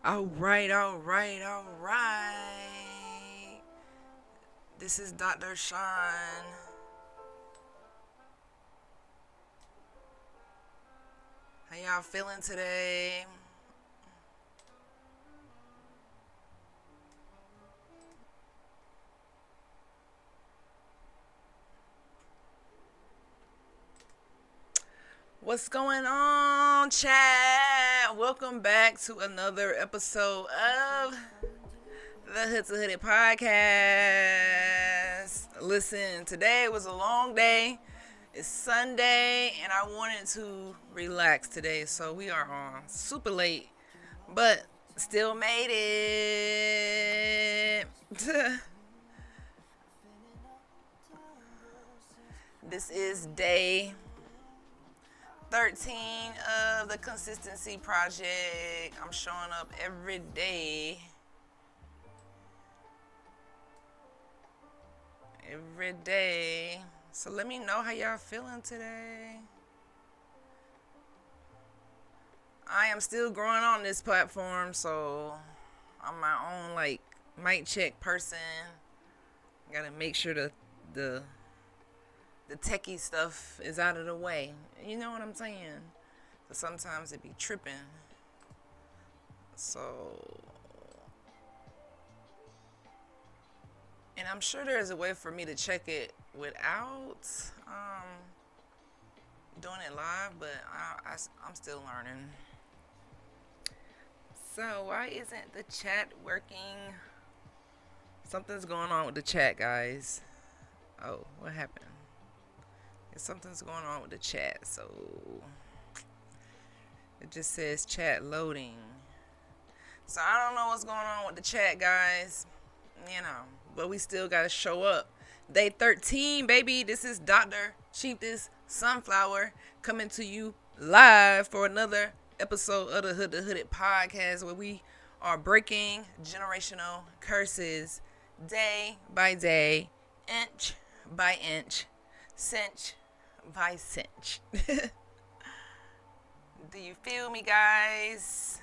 All right, all right, all right. This is Dr. Sean. How y'all feeling today? What's going on, chat? Welcome back to another episode of the Hood to Hooded podcast. Listen, today was a long day. It's Sunday, and I wanted to relax today, so we are on super late, but still made it. This is day 13 of the Consistency Project. I'm showing up every day. Every day. So let me know how y'all feeling today. I am still growing on this platform, so I'm my own mic check person. Gotta make sure the techie stuff is out of the way. You know what I'm saying? So sometimes it be tripping. So, and I'm sure there's a way for me to check it without doing it live, but I'm still learning. So why isn't the chat working? Something's going on with the chat, guys. Oh, what happened? Something's going on with the chat, so it just says chat loading. So I don't know what's going on with the chat, guys. But we still gotta show up. Day 13, baby. This is Dr. Chiefess Sunflower coming to you live for another episode of the Hood to Hooded podcast, where we are breaking generational curses day by day, inch by inch, cinch by cinch. Do you feel me, guys?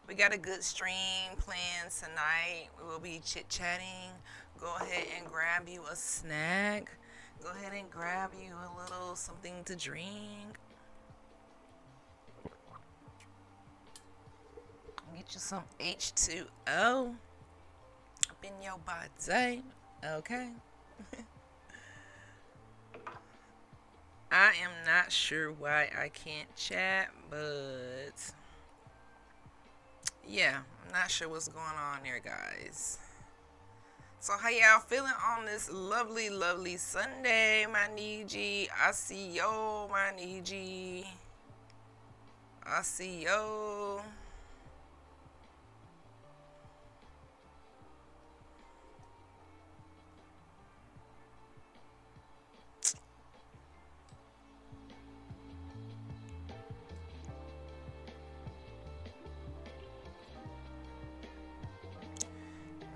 We got a good stream planned tonight. We will be chit-chatting. Go ahead and grab you a snack. Go ahead and grab you a little something to drink. Get you some H2O up in your body. Okay? I am not sure why I can't chat, but yeah, I'm not sure what's going on there, guys. So how y'all feeling on this lovely, lovely Sunday, my Niji? I see yo, my Niji. I see yo.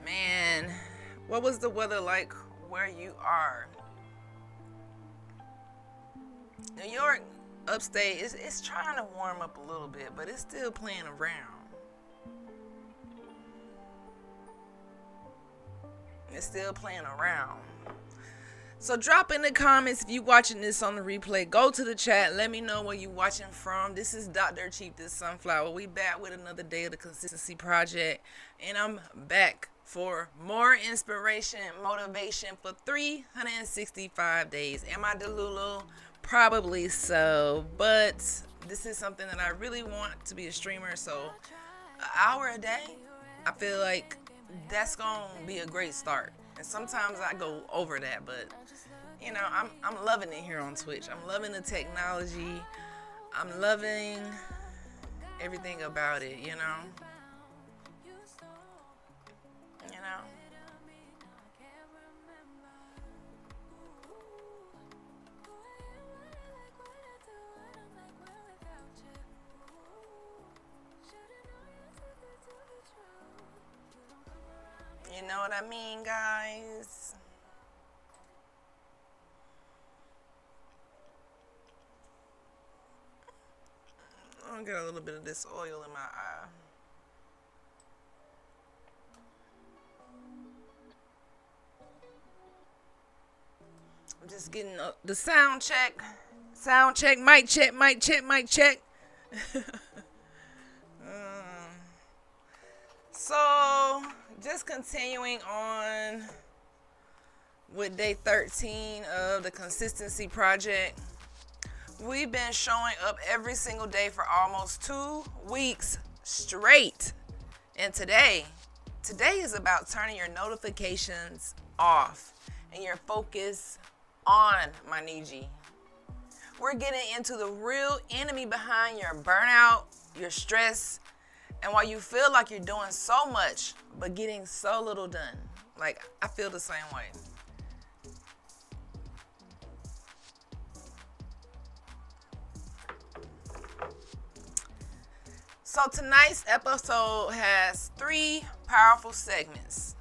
Man, what was the weather like where you are? New York, upstate, it's trying to warm up a little bit, but it's still playing around. It's still playing around. So drop in the comments if you watching this on the replay. Go to the chat. Let me know where you watching from. This is Dr. Chief, this Sunflower. We back with another day of the Consistency Project. And I'm back for more inspiration, motivation for 365 days. Am I Delulu? Probably so. But this is something that I really want to be a streamer. So an hour a day, I feel like that's going to be a great start. And sometimes I go over that, but you know, I'm loving it here on Twitch. I'm loving the technology. I'm loving everything about it, you know. You know. You know what I mean, guys? I'll get a little bit of this oil in my eye. I'm just getting the sound check. Sound check, mic check, mic check, mic check. So, just continuing on with day 13 of the Consistency Project. We've been showing up every single day for almost 2 weeks straight. And today is about turning your notifications off and your focus on, my Niji. We're getting into the real enemy behind your burnout, your stress, and why you feel like you're doing so much but getting so little done. Like, I feel the same way. So tonight's episode has 3 powerful segments.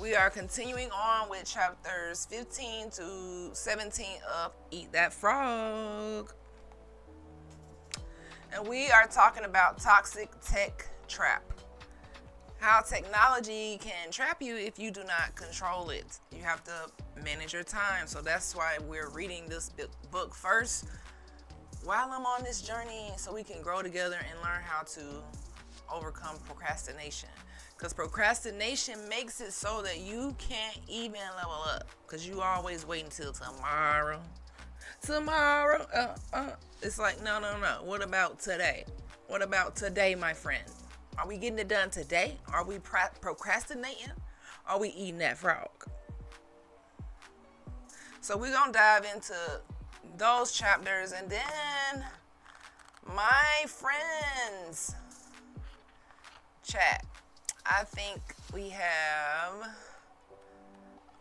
We are continuing on with chapters 15 to 17 of Eat That Frog. And we are talking about toxic tech trap. How technology can trap you if you do not control it. You have to manage your time. So that's why we're reading this book first while I'm on this journey, so we can grow together and learn how to overcome procrastination. Because procrastination makes it so that you can't even level up. Because you always wait until tomorrow. It's like, no. What about today? What about today, my friend? Are we getting it done today? Are we procrastinating? Are we eating that frog? So we're going to dive into those chapters. And then, my friends, chat, I think we're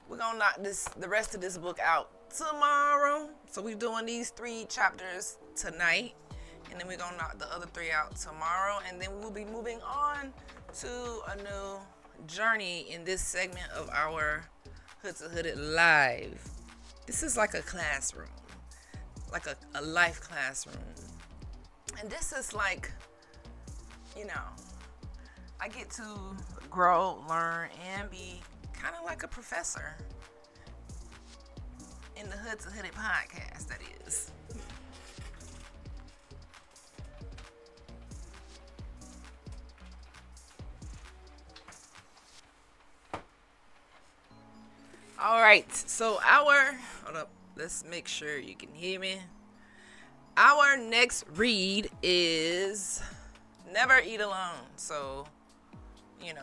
going to knock the rest of this book out tomorrow. So we're doing these 3 chapters tonight, and then we're going to knock the other 3 out tomorrow, and then we'll be moving on to a new journey in this segment of our Hood to Hooded Live. This is like a classroom, like a life classroom. And this is like, you know, I get to grow, learn, and be kind of like a professor in the Hood to Hooded podcast, that is. All right, so hold up, let's make sure you can hear me. Our next read is Never Eat Alone. So,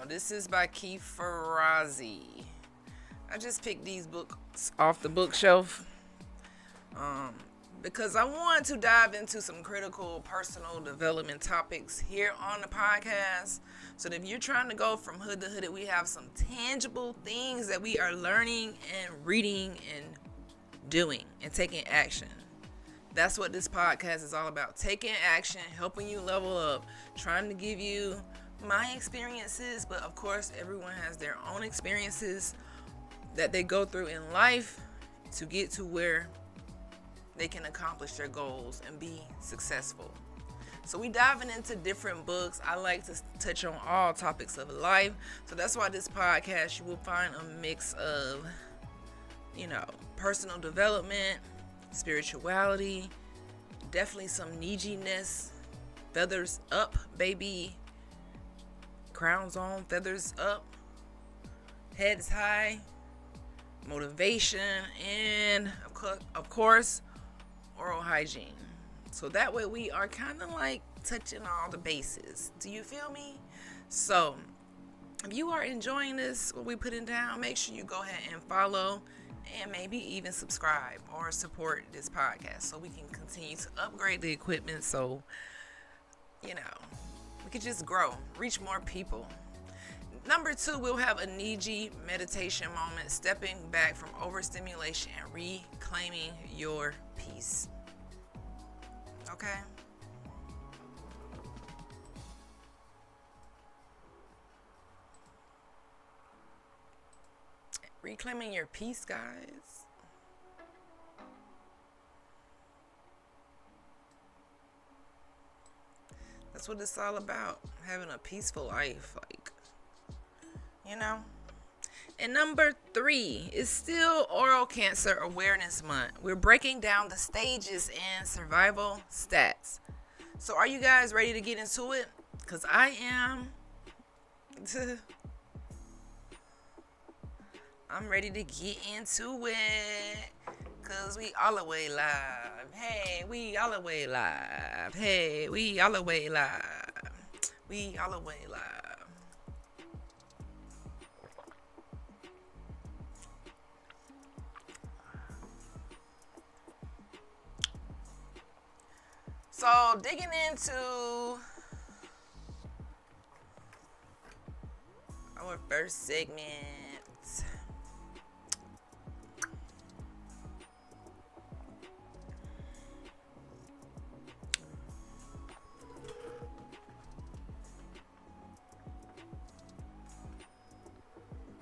this is by Keith Ferrazzi. I just picked these books off the bookshelf because I want to dive into some critical personal development topics here on the podcast. So that if you're trying to go from hood to hood, we have some tangible things that we are learning and reading and doing and taking action. That's what this podcast is all about. Taking action, helping you level up, trying to give you my experiences. But of course, everyone has their own experiences that they go through in life to get to where they can accomplish their goals and be successful. So we diving into different books. I like to touch on all topics of life. So that's why this podcast, you will find a mix of, personal development, spirituality, definitely some neediness, feathers up, baby, crowns on, feathers up, heads high, motivation, and of course, oral hygiene. So that way we are kind of like touching all the bases. Do you feel me? So if you are enjoying this, what we putting down, make sure you go ahead and follow and maybe even subscribe or support this podcast so we can continue to upgrade the equipment so, we could just grow, reach more people. Number 2, we'll have a Niji meditation moment, stepping back from overstimulation and reclaiming your peace. Okay? Reclaiming your peace, guys. That's what it's all about. Having a peaceful life. And number 3 is still Oral Cancer Awareness Month. We're breaking down the stages and survival stats. So are you guys ready to get into it? Because I am. I'm ready to get into it. Because we all the way live. Hey, we all the way live. Hey, we all the way live. We all the way live. So, digging into our first segment.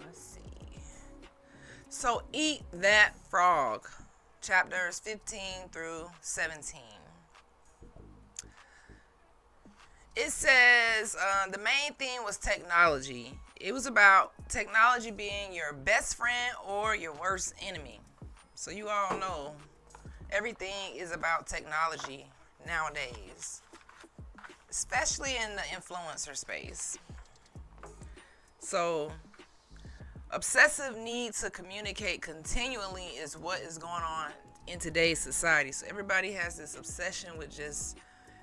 Let's see. So, Eat That Frog, chapters 15 through 17. It says the main theme was technology. It was about technology being your best friend or your worst enemy. So you all know everything is about technology nowadays, especially in the influencer space. So obsessive need to communicate continually is what is going on in today's society. So everybody has this obsession with just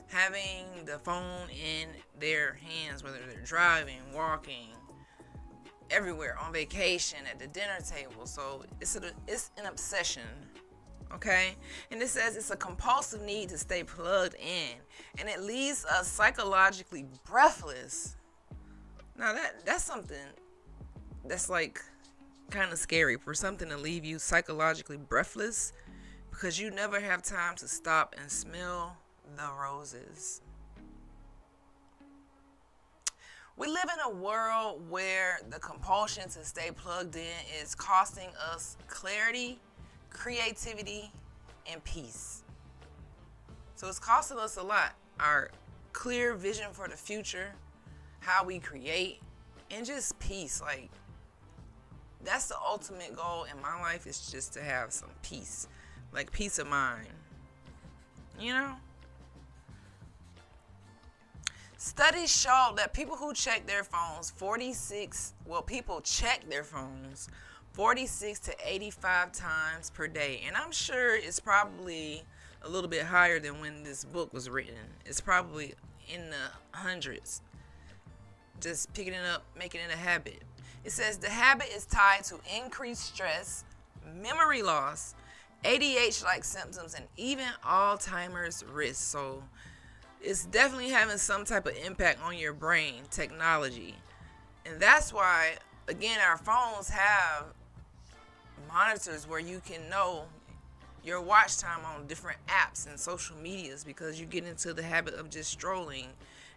having the phone in their hands, whether they're driving, walking, everywhere, on vacation, at the dinner table. So it's an obsession, okay? And it says it's a compulsive need to stay plugged in, and it leaves us psychologically breathless. Now that's something that's like kind of scary, for something to leave you psychologically breathless, because you never have time to stop and smell the roses. We live in a world where the compulsion to stay plugged in is costing us clarity, creativity, and peace. So it's costing us a lot. Our clear vision for the future, how we create, and just peace. Like, that's the ultimate goal in my life, is just to have some peace. Like peace of mind. Studies show that people check their phones 46 to 85 times per day. And I'm sure it's probably a little bit higher than when this book was written. It's probably in the hundreds. Just picking it up, making it a habit. It says the habit is tied to increased stress, memory loss, ADHD-like symptoms, and even Alzheimer's risk. So it's definitely having some type of impact on your brain, technology. And that's why, again, our phones have monitors where you can know your watch time on different apps and social medias, because you get into the habit of just strolling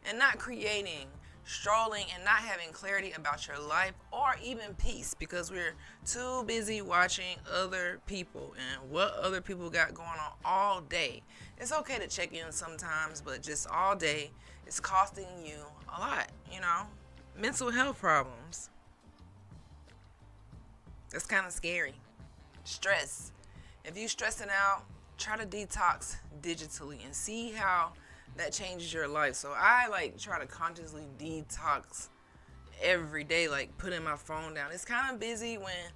and not creating, strolling and not having clarity about your life or even peace, because we're too busy watching other people and what other people got going on all day. It's okay to check in sometimes, but just all day, it's costing you a lot, mental health problems. That's kind of scary. Stress. If you're stressing out, try to detox digitally and see how that changes your life. So I try to consciously detox every day, putting my phone down. It's kind of busy when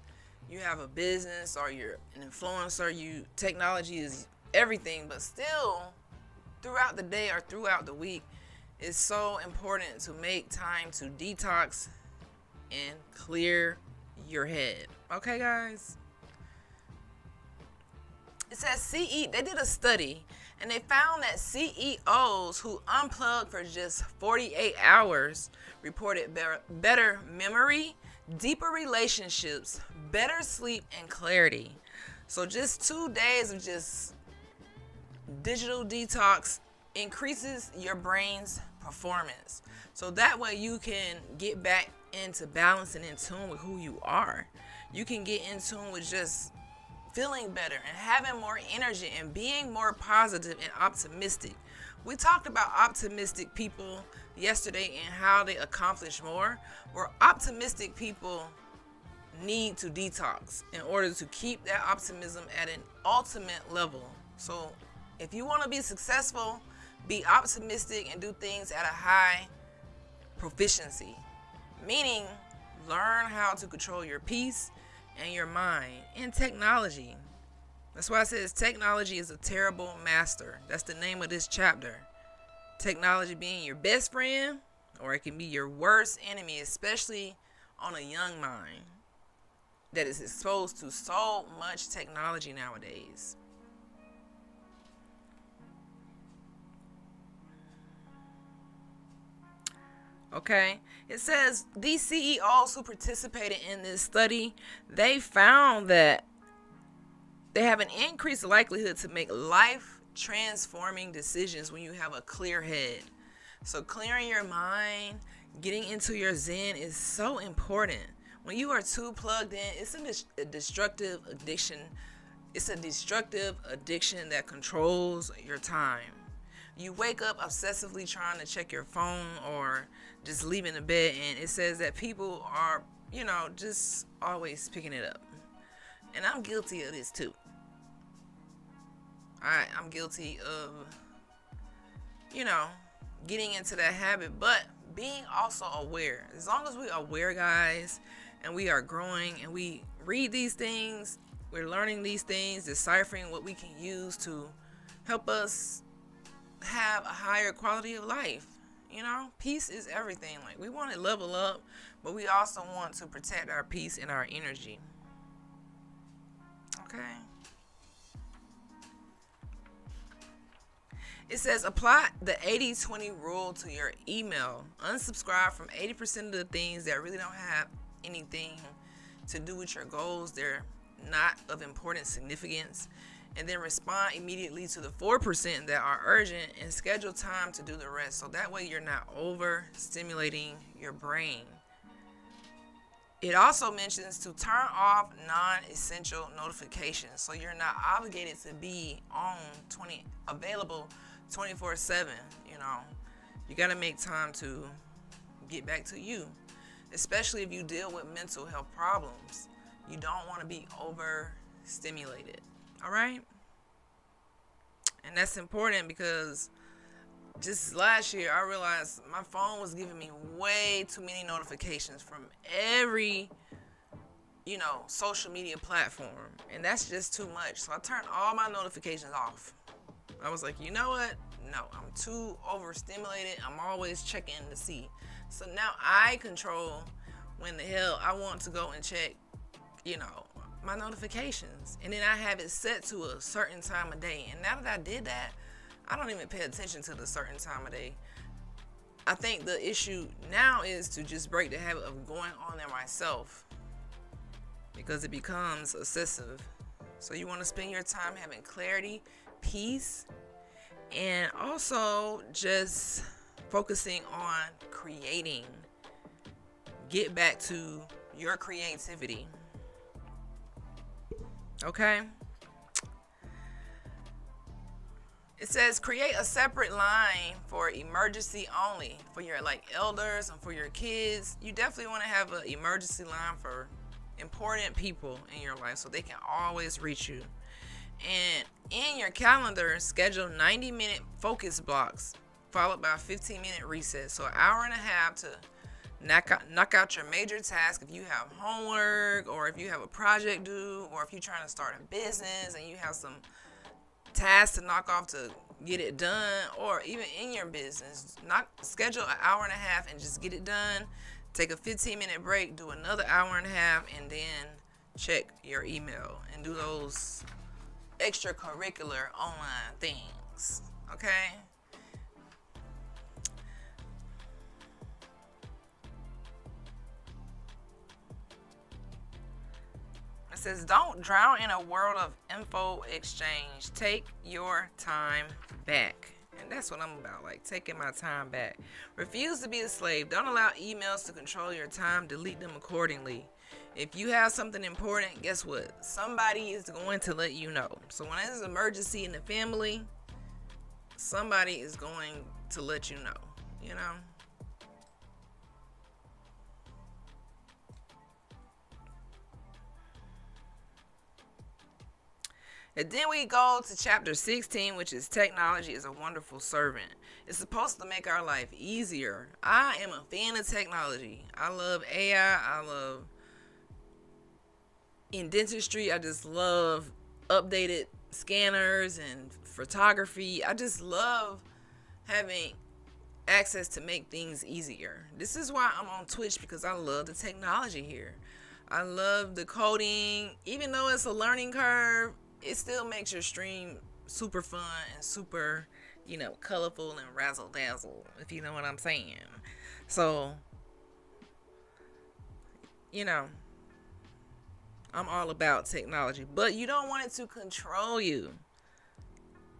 you have a business or you're an influencer. Technology is everything, but still throughout the day or throughout the week, it's so important to make time to detox and clear your head. Okay, guys? It says they did a study, and they found that CEOs who unplugged for just 48 hours reported better memory, deeper relationships, better sleep, and clarity. So just 2 days of just digital detox increases your brain's performance. So that way you can get back into balance and in tune with who you are. You can get in tune with just feeling better and having more energy and being more positive and optimistic. We talked about optimistic people yesterday and how they accomplish more. Where optimistic people need to detox in order to keep that optimism at an ultimate level. So if you want to be successful, be optimistic and do things at a high proficiency. Meaning, learn how to control your peace and your mind in technology. That's why it says technology is a terrible master. That's the name of this chapter. Technology being your best friend, or it can be your worst enemy, especially on a young mind that is exposed to so much technology nowadays. Okay, it says these CEOs who participated in this study, they found that they have an increased likelihood to make life transforming decisions when you have a clear head. So clearing your mind, getting into your zen is so important. When you are too plugged in, it's a destructive addiction. It's a destructive addiction that controls your time. You wake up obsessively trying to check your phone or just leaving the bed, and it says that people are, just always picking it up. And I'm guilty of this too. I'm guilty of, getting into that habit, but being also aware. As long as we're aware, guys, and we are growing and we read these things, we're learning these things, deciphering what we can use to help us have a higher quality of life. Peace is everything. We want to level up, but we also want to protect our peace and our energy. Okay. It says apply the 80-20 rule to your email. Unsubscribe from 80% of the things that really don't have anything to do with your goals. They're not of important significance. And then respond immediately to the 4% that are urgent and schedule time to do the rest. So that way you're not overstimulating your brain. It also mentions to turn off non-essential notifications. So you're not obligated to be available 24/7. You got to make time to get back to you, especially if you deal with mental health problems. You don't want to be overstimulated. All right? And that's important because just last year, I realized my phone was giving me way too many notifications from every, social media platform. And that's just too much. So I turned all my notifications off. I was like, you know what? No, I'm too overstimulated. I'm always checking to see. So now I control when the hell I want to go and check, my notifications. And then I have it set to a certain time of day. And now that I did that, I don't even pay attention to the certain time of day. I think the issue now is to just break the habit of going on there myself, because it becomes excessive. So you want to spend your time having clarity, peace, and also just focusing on creating. Get back to your creativity. Okay? It says create a separate line for emergency only for your elders and for your kids. You definitely want to have an emergency line for important people in your life so they can always reach you. And in your calendar, schedule 90-minute focus blocks followed by a 15-minute reset. So an hour and a half to knock out your major task if you have homework, or if you have a project due, or if you're trying to start a business and you have some tasks to knock off to get it done, or even in your business. Schedule an hour and a half and just get it done. Take a 15-minute break, do another hour and a half, and then check your email and do those extracurricular online things. Okay? It says, don't drown in a world of info exchange. Take your time back. And that's what I'm about, taking my time back. Refuse to be a slave. Don't allow emails to control your time. Delete them accordingly. If you have something important, guess what? Somebody is going to let you know. So when there's an emergency in the family, somebody is going to let you know, And then we go to chapter 16, which is technology is a wonderful servant. It's supposed to make our life easier. I am a fan of technology. I love AI. I love, in dentistry, I just love updated scanners and photography. I just love having access to make things easier. This is why I'm on Twitch, because I love the technology here. I love the coding. Even though it's a learning curve, it still makes your stream super fun and super, colorful and razzle dazzle, if you know what I'm saying. So, I'm all about technology, but you don't want it to control you.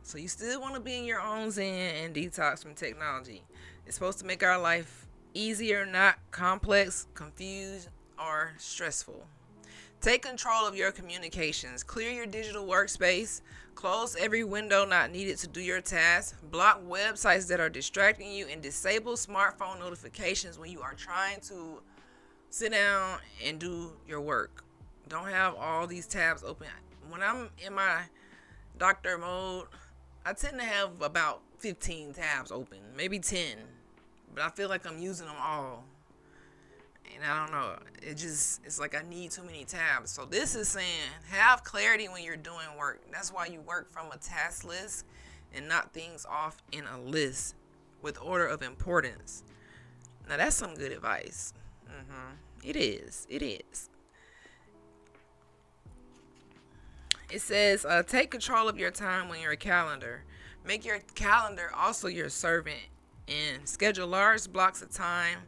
So you still want to be in your own zen and detox from technology. It's supposed to make our life easier, not complex, confused, or stressful. Take control of your communications. Clear your digital workspace. Close every window not needed to do your tasks. Block websites that are distracting you, and disable smartphone notifications when you are trying to sit down and do your work. Don't have all these tabs open. When I'm in my doctor mode, I tend to have about 15 tabs open, maybe 10, but I feel like I'm using them all. And I don't know, it's like I need too many tabs. So this is saying have clarity when you're doing work. That's why you work from a task list and not things off in a list with order of importance. Now that's some good advice. It is. It says take control of your time when your calendar. Make your calendar also your servant, and schedule large blocks of time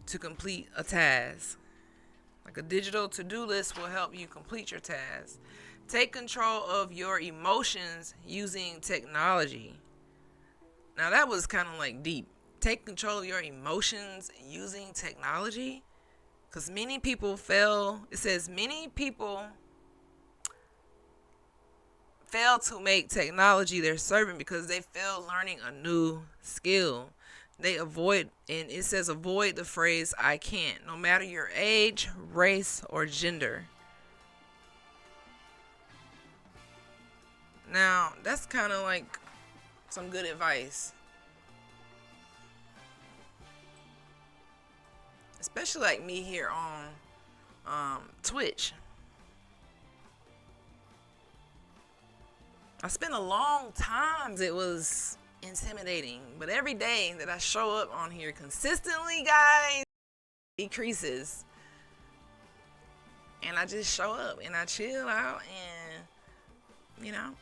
to complete a task. Like a digital to-do list will help you complete your task. Take control of your emotions using technology. Now that was kind of deep. Take control of your emotions using technology, because many people fail. It says many people fail to make technology their servant because they fail learning a new skill. They avoid, and it says avoid the phrase I can't, no matter your age, race, or gender. Now, that's kind of some good advice. Especially me here on Twitch. I spent a long time. It was intimidating. But every day that I show up on here consistently, guys, decreases. And I just show up and I chill out and, you know.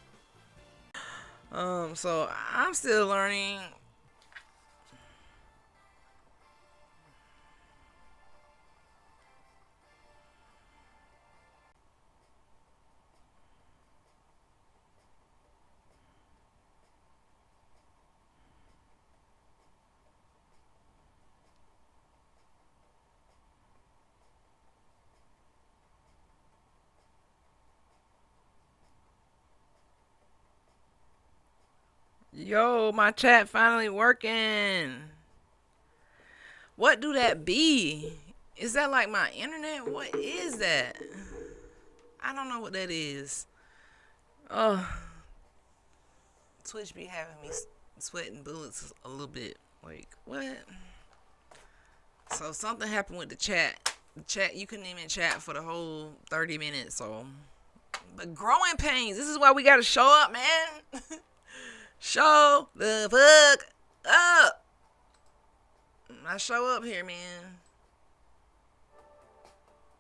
So I'm still learning. Yo, my chat finally working. What do that be? Is that like my internet? What is that? I don't know what that is. Oh, Twitch be having me sweating bullets a little bit. Like, what? So something happened with the chat. The chat, you couldn't even chat for the whole 30 minutes. So, but growing pains. This is why we gotta show up, man. Show the fuck up. I show up here, man.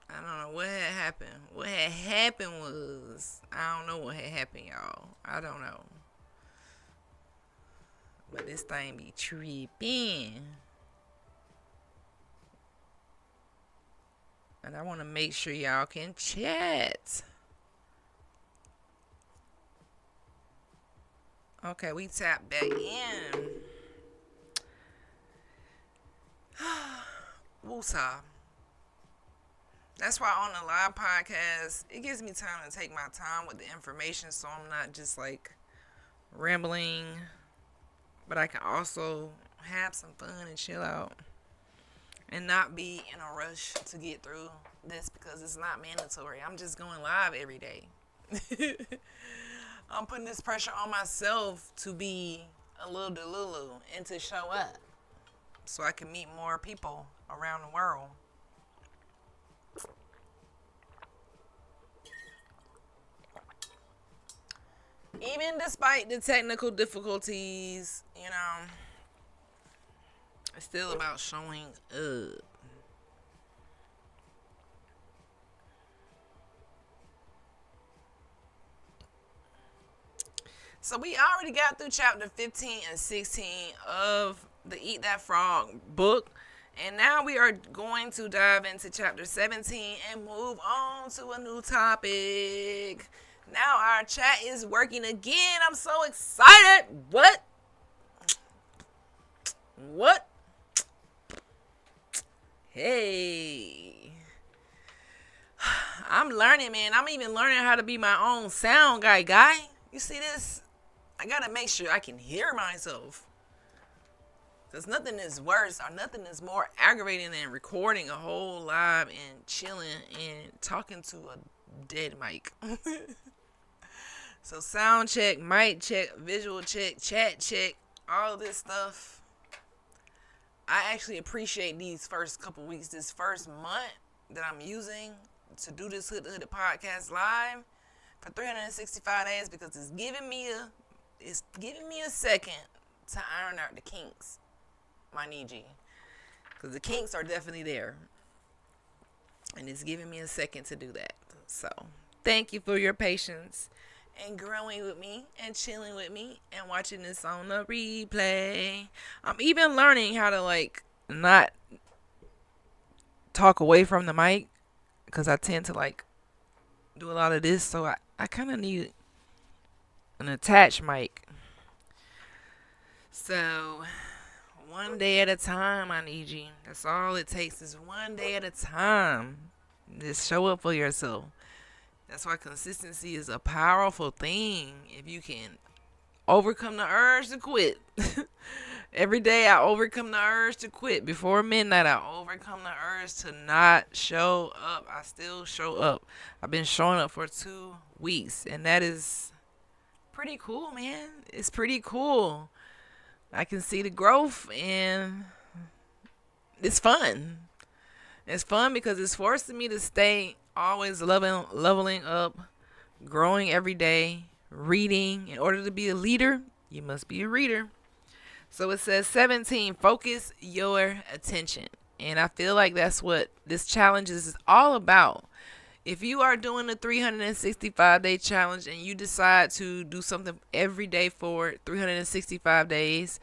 I don't know what had happened. What had happened was, I don't know what had happened, y'all. I don't know. But this thing be tripping. And I want to make sure y'all can chat. Okay, we tap back in. Woosah. That's why on the live podcast, it gives me time to take my time with the information so I'm not just like rambling. But I can also have some fun and chill out. And not be in a rush to get through this because it's not mandatory. I'm just going live every day. I'm putting this pressure on myself to be a little delulu and to show up so I can meet more people around the world. Even despite the technical difficulties, you know, it's still about showing up. So we already got through chapter 15 and 16 of the Eat That Frog book. And now we are going to dive into chapter 17 and move on to a new topic. Now our chat is working again. I'm so excited. What? Hey. I'm learning, man. I'm even learning how to be my own sound guy. You see this? I gotta make sure I can hear myself. Because nothing is worse or nothing is more aggravating than recording a whole live and chilling and talking to a dead mic. So sound check, mic check, visual check, chat check, all of this stuff. I actually appreciate these first couple weeks, this first month that I'm using to do this Hood podcast live for 365 days because it's giving me a second to iron out the kinks, my Niji. Because the kinks are definitely there. And it's giving me a second to do that. So, thank you for your patience and growing with me and chilling with me and watching this on the replay. I'm even learning how to, like, not talk away from the mic because I tend to, like, do a lot of this. So, I kind of need an attached mic. So, one day at a time, I need you. That's all it takes is one day at a time. Just show up for yourself. That's why consistency is a powerful thing. If you can overcome the urge to quit. Every day I overcome the urge to quit. Before midnight, I overcome the urge to not show up. I still show up. I've been showing up for 2 weeks. And that is pretty cool, man. It's pretty cool. I can see the growth and it's fun. It's fun because it's forcing me to stay always leveling up, growing every day, reading. In order to be a leader, you must be a reader. So it says 17, focus your attention. And I feel like that's what this challenge is all about. If you are doing the 365-day challenge and you decide to do something every day for 365 days,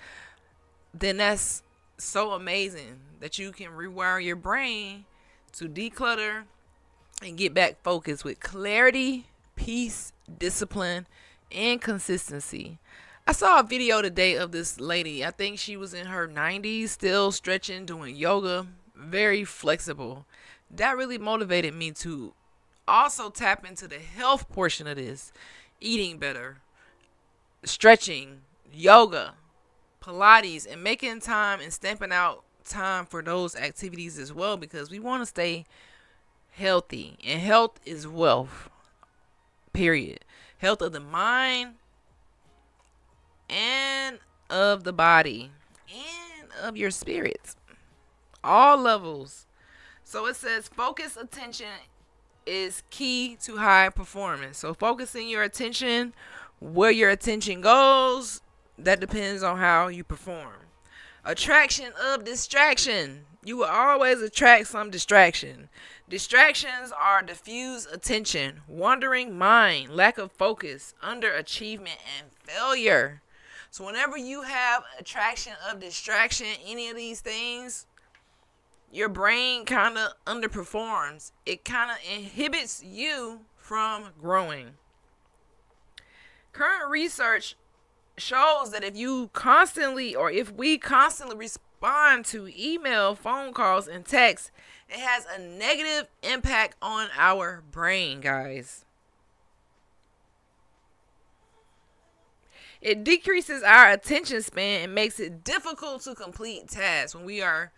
then that's so amazing that you can rewire your brain to declutter and get back focused with clarity, peace, discipline, and consistency. I saw a video today of this lady. I think she was in her 90s, still stretching, doing yoga, very flexible. That really motivated me to also tap into the health portion of this. Eating better, stretching, yoga, Pilates, and making time and stamping out time for those activities as well, because we want to stay healthy. And health is wealth, period. Health of the mind and of the body and of your spirits, all levels. So it says focus attention is key to high performance. So focusing your attention, where your attention goes, that depends on how you perform. Attraction of distraction. You will always attract some distraction. Distractions are diffuse attention, wandering mind, lack of focus, underachievement, and failure. So whenever you have attraction of distraction, any of these things, your brain kind of underperforms. It kind of inhibits you from growing. Current research shows that if we constantly respond to email, phone calls, and texts, it has a negative impact on our brain, guys. It decreases our attention span and makes it difficult to complete tasks when we are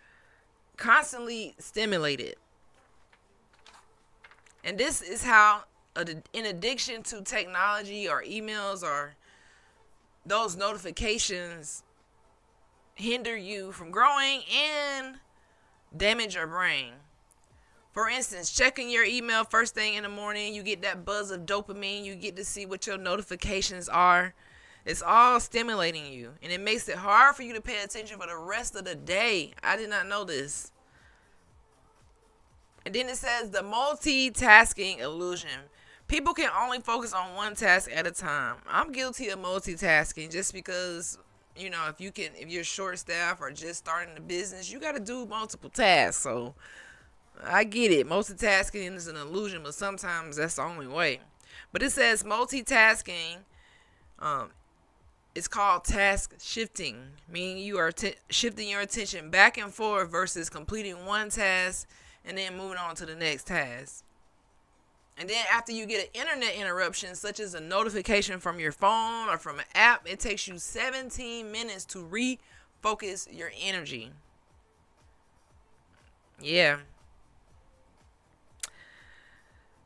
constantly stimulated. And this is how in addiction to technology or emails or those notifications hinder you from growing and damage your brain. For instance, checking your email first thing in the morning, you get that buzz of dopamine, you get to see what your notifications are. It's all stimulating you, and it makes it hard for you to pay attention for the rest of the day. I did not know this. And then it says the multitasking illusion. People can only focus on one task at a time. I'm guilty of multitasking just because, if you're short staffed or just starting a business, you got to do multiple tasks. So I get it. Multitasking is an illusion, but sometimes that's the only way. But it says multitasking, it's called task shifting, meaning you are shifting your attention back and forth versus completing one task and then moving on to the next task. And then after you get an internet interruption, such as a notification from your phone or from an app, it takes you 17 minutes to refocus your energy. Yeah.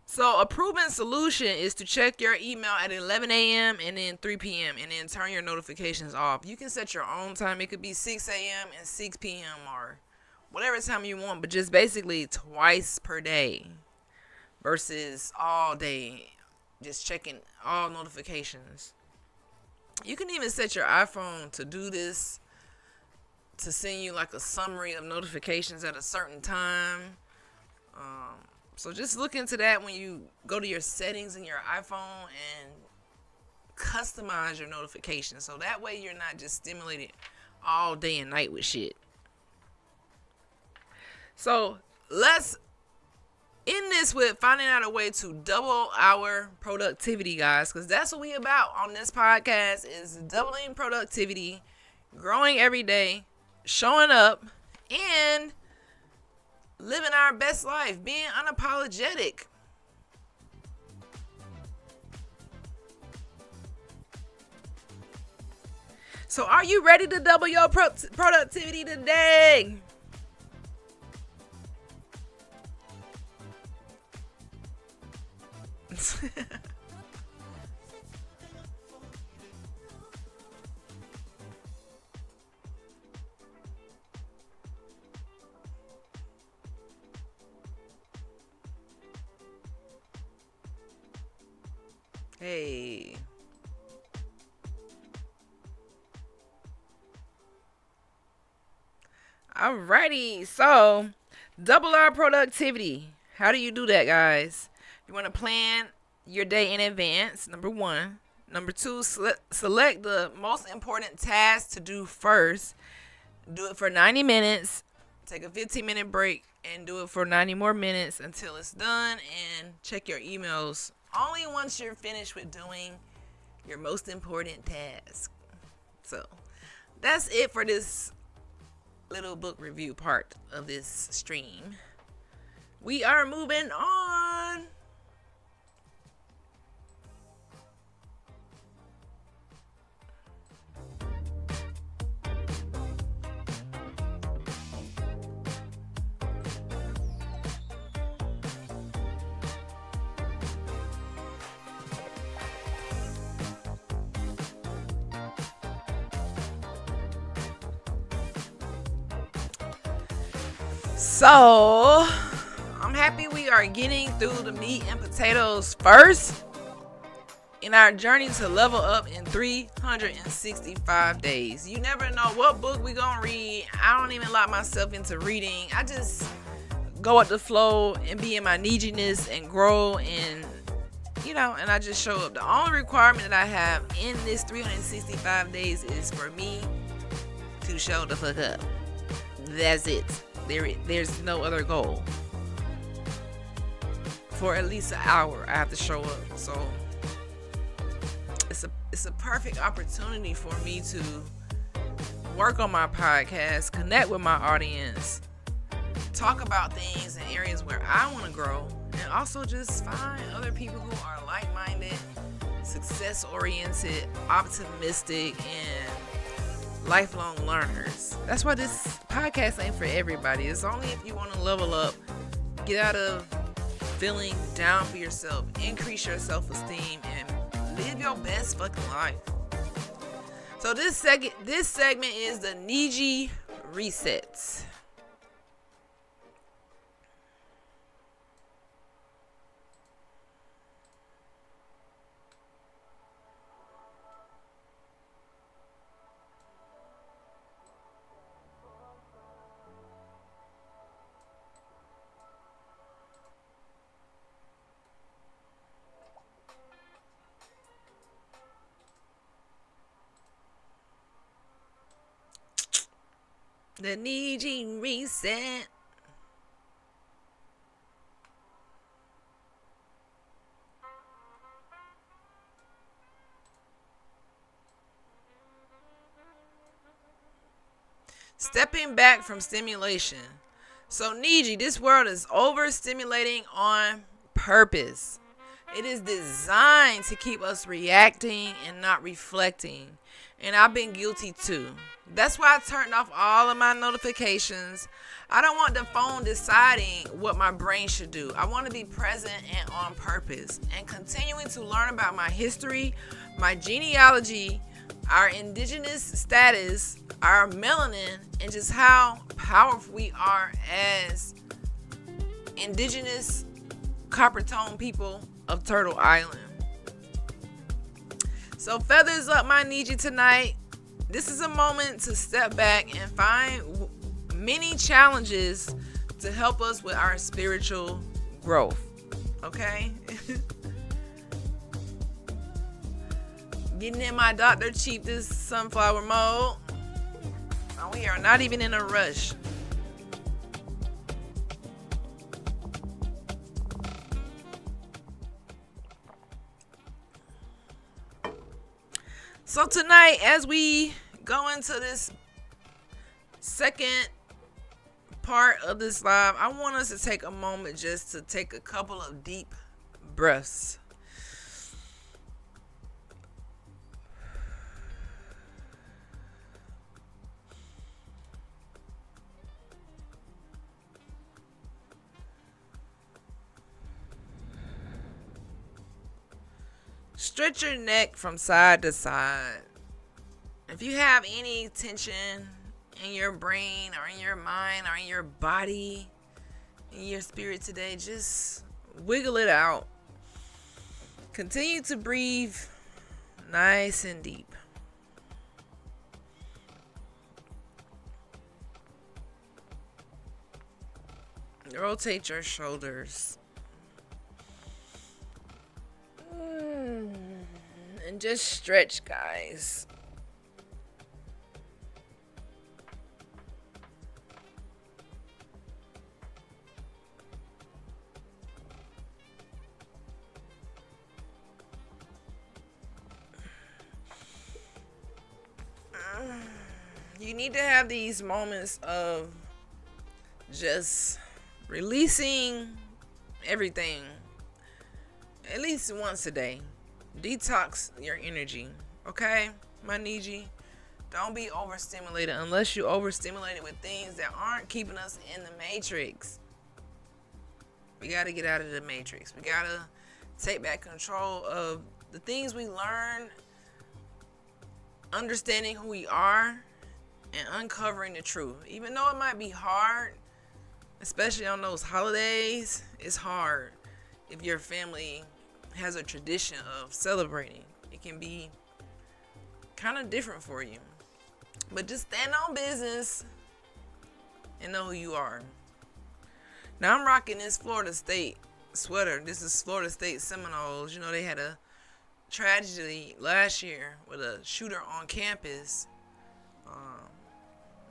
So a proven solution is to check your email at 11 a.m. and then 3 p.m. and then turn your notifications off. You can set your own time. It could be 6 a.m. and 6 p.m. or whatever time you want, but just basically twice per day versus all day, just checking all notifications. You can even set your iPhone to do this, to send you like a summary of notifications at a certain time. So just look into that when you go to your settings in your iPhone and customize your notifications. So that way you're not just stimulated all day and night with shit. So let's end this with finding out a way to double our productivity, guys. Because that's what we about on this podcast, is doubling productivity, growing every day, showing up, and living our best life, being unapologetic. So are you ready to double your productivity today? Hey, Alrighty, so double our productivity. How do you do that, guys? You want to plan your day in advance, number one. Number two, select the most important task to do first. Do it for 90 minutes. Take a 15-minute break and do it for 90 more minutes until it's done. And check your emails only once you're finished with doing your most important task. So that's it for this little book review part of this stream. We are moving on. So, I'm happy we are getting through the meat and potatoes first in our journey to level up in 365 days. You never know what book we gonna read. I don't even lock myself into reading. I just go with the flow and be in my neediness and grow and and I just show up. The only requirement that I have in this 365 days is for me to show the fuck up. That's it. There's no other goal. For at least an hour, I have to show up. So it's a perfect opportunity for me to work on my podcast, connect with my audience, talk about things in areas where I want to grow, and also just find other people who are like-minded, success-oriented, optimistic, and lifelong learners. That's why this podcast ain't for everybody. It's only if you want to level up, get out of feeling down for yourself, increase your self-esteem, and live your best fucking life. So this segment is the Niji Resets. The Niji Reset. Stepping back from stimulation. So Niji, this world is overstimulating on purpose. It is designed to keep us reacting and not reflecting. And I've been guilty too. That's why I turned off all of my notifications. I don't want the phone deciding what my brain should do. I want to be present and on purpose. And continuing to learn about my history, my genealogy, our indigenous status, our melanin, and just how powerful we are as indigenous copper tone people of Turtle Island. So feathers up my Niji tonight. This is a moment to step back and find many challenges to help us with our spiritual growth. Okay? Getting in my Dr. Cheap this sunflower mode. And we are not even in a rush. So tonight, as we go into this second part of this live, I want us to take a moment just to take a couple of deep breaths. Stretch your neck from side to side. If you have any tension in your brain or in your mind or in your body, in your spirit today, just wiggle it out. Continue to breathe nice and deep. Rotate your shoulders. And just stretch, guys. You need to have these moments of just releasing everything at least once a day. Detox your energy, okay, my Niji? Don't be overstimulated unless you overstimulated with things that aren't keeping us in the matrix. We got to get out of the matrix. We got to take back control of the things we learn, understanding who we are, and uncovering the truth. Even though it might be hard, especially on those holidays, it's hard if your family has a tradition of celebrating. It can be kind of different for you. But just stand on business and know who you are. Now I'm rocking this Florida State sweater. This is Florida State Seminoles. You know, they had a tragedy last year with a shooter on campus.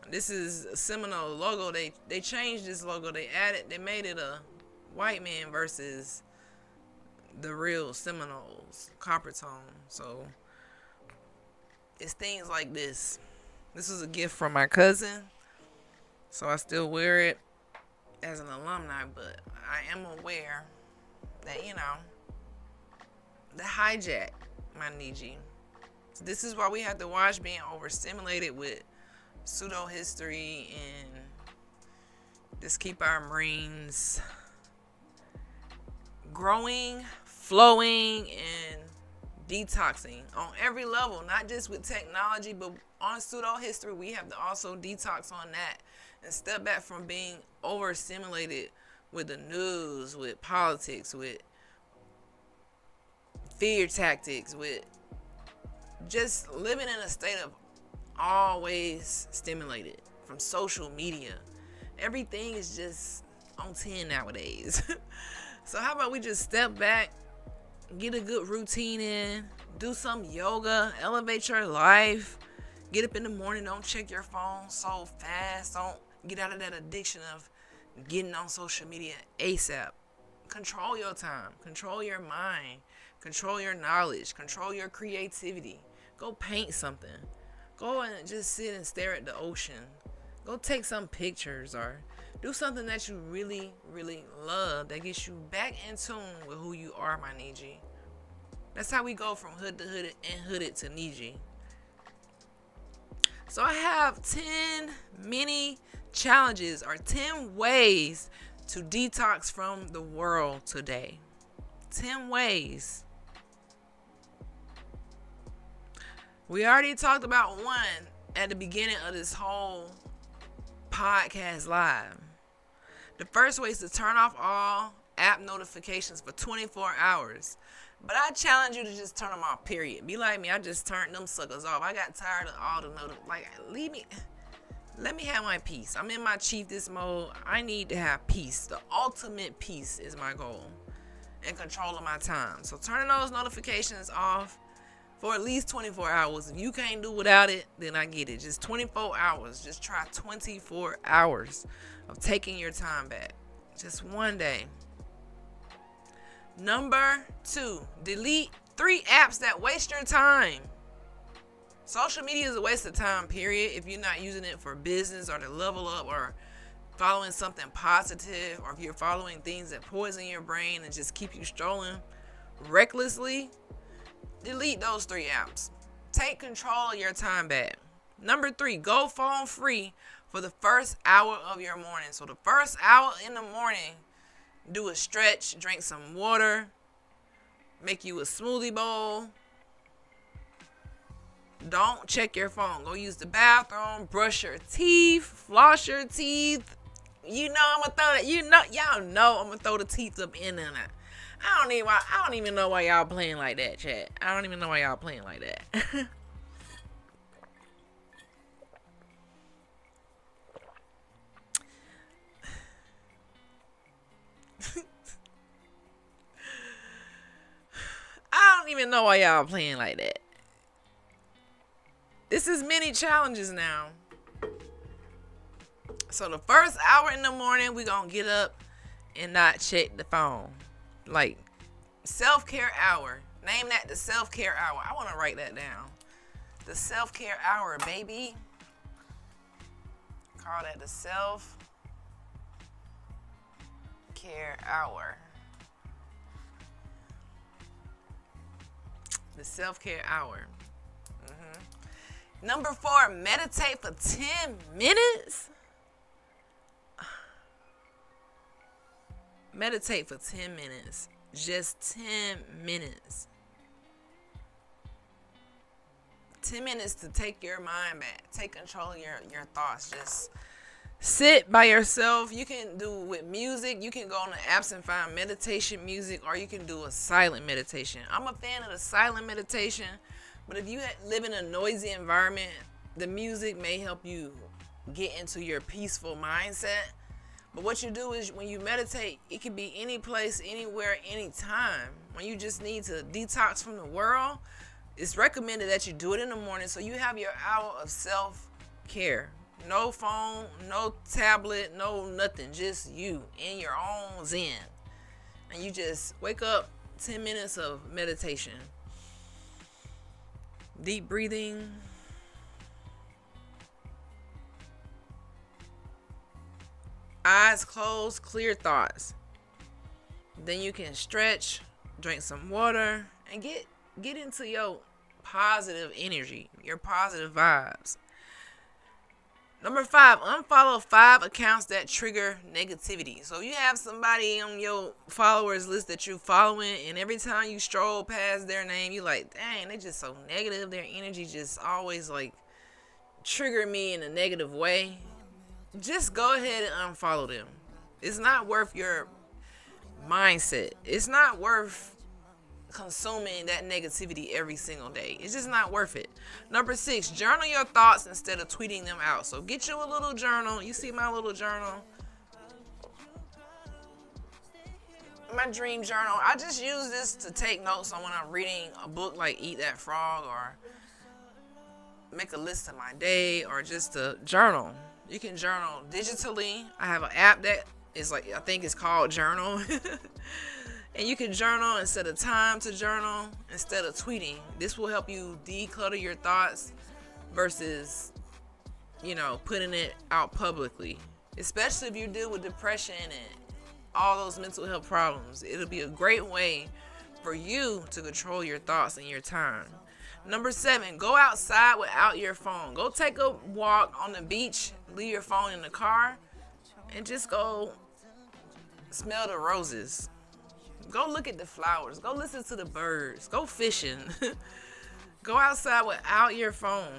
This is a Seminole logo. They changed this logo. They made it a white man versus the real Seminoles, copper tone. So it's things like this. This was a gift from my cousin, so I still wear it as an alumni, but I am aware that, you know, the hijack, my Niji. So this is why we have to watch being overstimulated with pseudo history and just keep our brains growing, flowing, and detoxing on every level, not just with technology, but on pseudo history. We have to also detox on that and step back from being overstimulated with the news, with politics, with fear tactics, with just living in a state of always stimulated from social media. Everything is just on 10 nowadays. So how about we just step back, get a good routine in, do some yoga, elevate your life, get up in the morning, don't check your phone so fast, don't get out of that addiction of getting on social media ASAP. Control your time, control your mind, control your knowledge, control your creativity. Go paint something. Go and just sit and stare at the ocean. Go take some pictures or do something that you really, really love that gets you back in tune with who you are, my Niji. That's how we go from hood to hooded and hooded to Niji. So I have 10 mini challenges or 10 ways to detox from the world today. 10 ways. We already talked about one at the beginning of this whole podcast live. The first way is to turn off all app notifications for 24 hours. But I challenge you to just turn them off, period. Be like me, I just turned them suckers off. I got tired of all the let me have my peace. I'm in my chiefess mode. I need to have peace. The ultimate peace is my goal. And control of my time. So turning those notifications off for at least 24 hours. If you can't do without it, then I get it. Just 24 hours. Just try 24 hours of taking your time back. Just one day. Number 2, delete 3 apps that waste your time. Social media is a waste of time, period. If you're not using it for business or to level up or following something positive, or if you're following things that poison your brain and just keep you strolling recklessly, delete those 3 apps. Take control of your time back. Number 3, go phone free for the first hour of your morning. So the first hour in the morning, do a stretch, drink some water, make you a smoothie bowl. Don't check your phone. Go use the bathroom, brush your teeth, floss your teeth. You know I'm gonna throw that. Y'all know I'm gonna throw the teeth up in there. I don't even know why y'all playing like that, chat. I don't even know why y'all playing like that. even know why y'all playing like that. This is mini challenges now. So the first hour in the morning, we gonna get up and not check the phone. Like, self-care hour. Name that the self-care hour. I want to write that down. The self-care hour, baby. Call that the self-care hour. The self-care hour. Number 4, meditate for 10 minutes. Meditate for 10 minutes. Just 10 minutes. 10 minutes to take your mind back. Take control of your thoughts. Just sit by yourself. You can do with music. You can go on the apps and find meditation music, or you can do a silent meditation. I'm a fan of the silent meditation, but if you live in a noisy environment, the music may help you get into your peaceful mindset. But what you do is when you meditate, it can be any place, anywhere, anytime. When you just need to detox from the world, it's recommended that you do it in the morning so you have your hour of self-care. No phone, no tablet, no nothing. Just you in your own zen. And you just wake up, 10 minutes of meditation. Deep breathing. Eyes closed, clear thoughts. Then you can stretch, drink some water, and get into your positive energy, your positive vibes. Number 5, unfollow 5 accounts that trigger negativity. So you have somebody on your followers list that you're following, and every time you stroll past their name, you like, dang, they just so negative. Their energy just always like trigger me in a negative way. Just go ahead and unfollow them. It's not worth your mindset. It's not worth consuming that negativity every single day. It's just not worth it. Number 6, journal your thoughts instead of tweeting them out. So get you a little journal. You see my little journal? My dream journal. I just use this to take notes on when I'm reading a book like Eat That Frog, or make a list of my day, or just to journal. You can journal digitally. I have an app that is like, I think it's called Journal. And you can journal instead of time to journal, instead of tweeting. This will help you declutter your thoughts versus, putting it out publicly. Especially if you deal with depression and all those mental health problems. It'll be a great way for you to control your thoughts and your time. Number 7, go outside without your phone. Go take a walk on the beach, leave your phone in the car, and just go smell the roses. Go look at the flowers. Go listen to the birds. Go fishing. Go outside without your phone.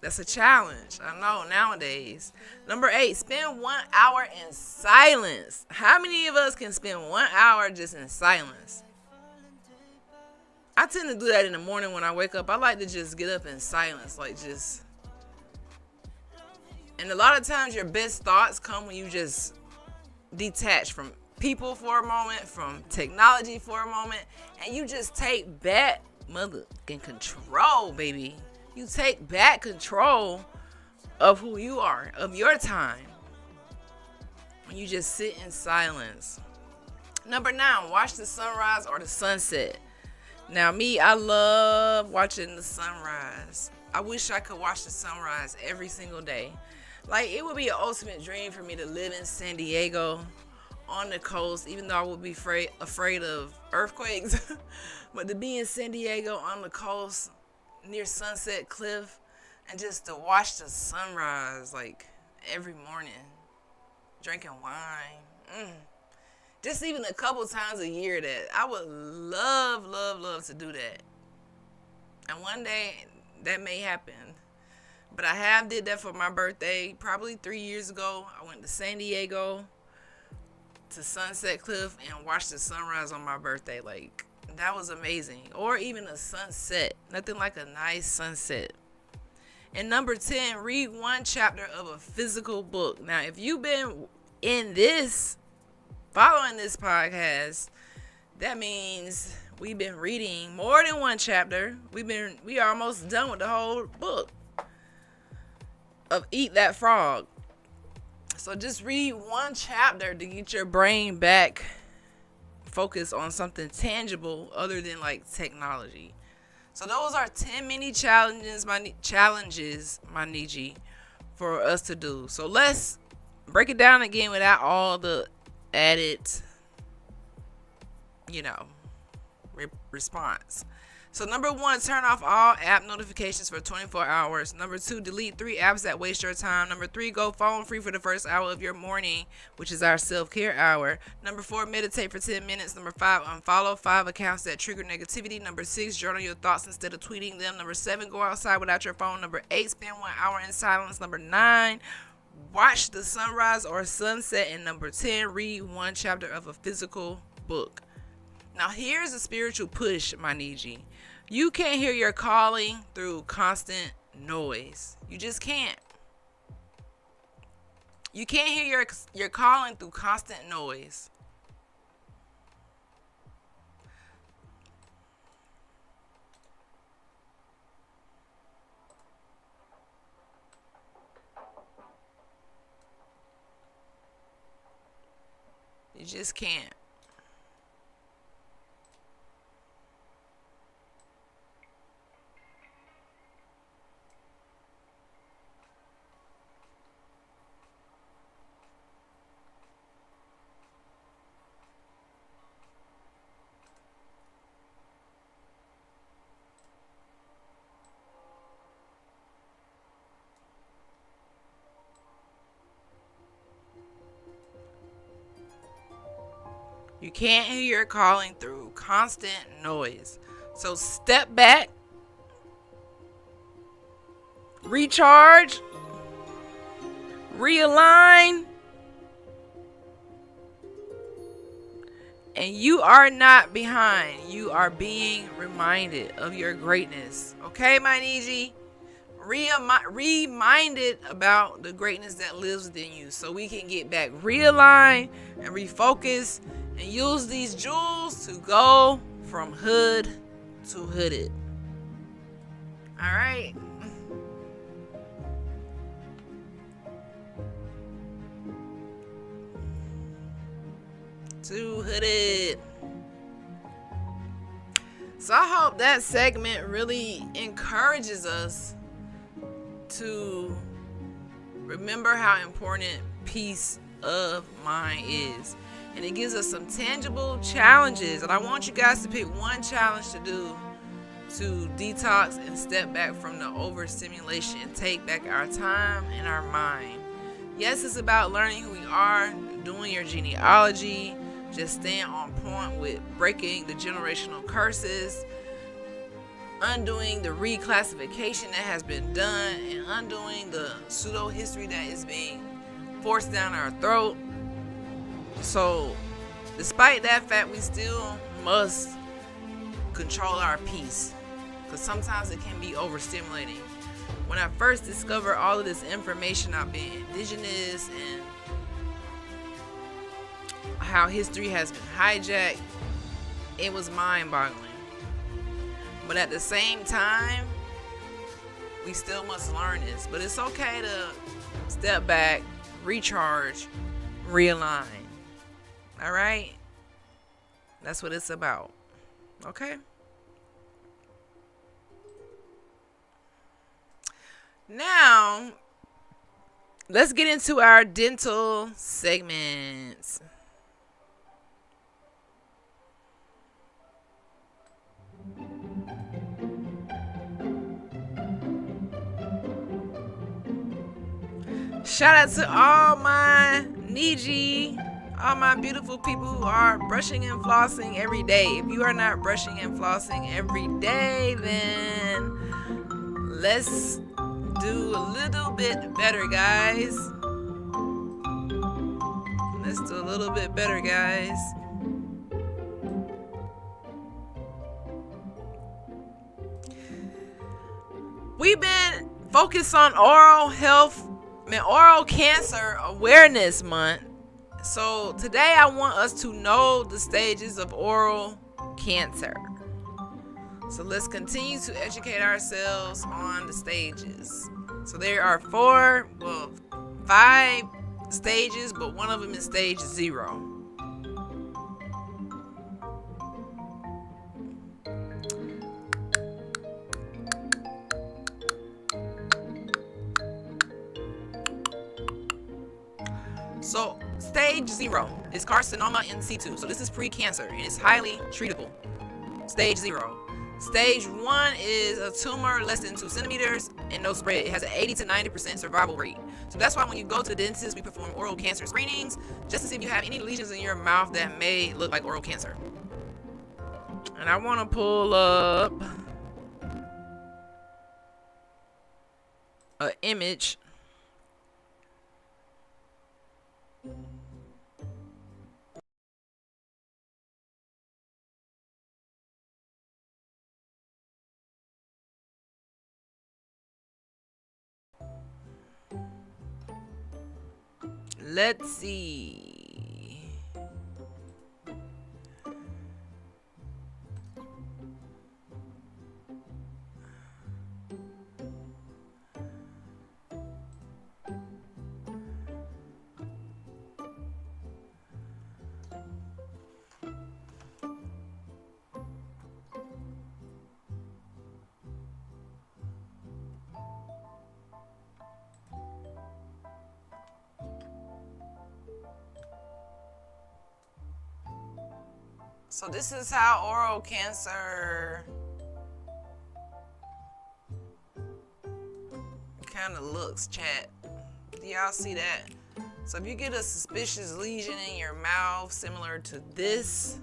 That's a challenge. I know nowadays. Number 8, spend 1 hour in silence. How many of us can spend 1 hour just in silence? I tend to do that in the morning when I wake up. I like to just get up in silence, and a lot of times your best thoughts come when you just detach from people for a moment, from technology for a moment, and you just take back motherfucking control, baby. You take back control of who you are, of your time, when you just sit in silence. Number 9, watch the sunrise or the sunset. Now me, I love watching the sunrise. I wish I could watch the sunrise every single day. Like, it would be an ultimate dream for me to live in San Diego on the coast, even though I would be afraid of earthquakes. But to be in San Diego on the coast near Sunset Cliff and just to watch the sunrise like every morning, drinking wine. Just even a couple times a year, that I would love to do that. And one day that may happen. But I have did that for my birthday probably 3 years ago. I went to San Diego to Sunset Cliff and watched the sunrise on my birthday. Like, that was amazing. Or even a sunset. Nothing like a nice sunset. And number 10, read 1 chapter of a physical book. Now, if you've been following this podcast, that means We've been reading more than one chapter. We are almost done with the whole book of Eat That Frog. So just read one chapter to get your brain back focused on something tangible other than like technology. So those are 10 mini challenges, my Niji, for us to do. So let's break it down again without all the added, response. So number 1, turn off all app notifications for 24 hours. Number 2, delete 3 apps that waste your time. Number 3, go phone free for the first hour of your morning, which is our self-care hour. Number 4, meditate for 10 minutes. Number 5, unfollow 5 accounts that trigger negativity. Number 6, journal your thoughts instead of tweeting them. Number 7, go outside without your phone. Number 8, spend 1 hour in silence. Number 9, watch the sunrise or sunset. And number 10, read one chapter of a physical book. Now here's a spiritual push, my Niji. You can't hear your calling through constant noise. You just can't. You can't hear your calling through constant noise. You just can't. You can't hear your calling through constant noise. So step back, recharge, realign, and you are not behind. You are being reminded of your greatness. Okay, my Niji? Reminded about the greatness that lives within you so we can get back realigned and refocus and use these jewels to go from hood to hooded. All right. To hooded. So I hope that segment really encourages us to remember how important peace of mind is. And it gives us some tangible challenges. And I want you guys to pick one challenge to do to detox and step back from the overstimulation and take back our time and our mind. Yes, it's about learning who we are, doing your genealogy, just staying on point with breaking the generational curses, undoing the reclassification that has been done, and undoing the pseudo history that is being forced down our throat. So despite that fact, we still must control our peace, because sometimes it can be overstimulating. When I first discovered all of this information about being indigenous and how history has been hijacked, it was mind-boggling. But at the same time, we still must learn this. But it's okay to step back, recharge, realign. All right? That's what it's about. Okay? Now, let's get into our dental segments. Shout out to all my Niji, all my beautiful people who are brushing and flossing every day. If you are not brushing and flossing every day, then let's do a little bit better, guys. Let's do a little bit better, guys. We've been focused on oral cancer awareness month. So today I want us to know the stages of oral cancer. So let's continue to educate ourselves on the stages. So there are 5 stages, but one of them is stage 0. So stage 0 is carcinoma in situ. So this is pre-cancer and it's highly treatable. Stage 0. Stage 1 is a tumor less than 2 centimeters and no spread. It has an 80 to 90% survival rate. So that's why when you go to the dentist, we perform oral cancer screenings just to see if you have any lesions in your mouth that may look like oral cancer. And I want to pull up an image. Let's see. So this is how oral cancer kind of looks, chat. Do y'all see that? So if you get a suspicious lesion in your mouth similar to this,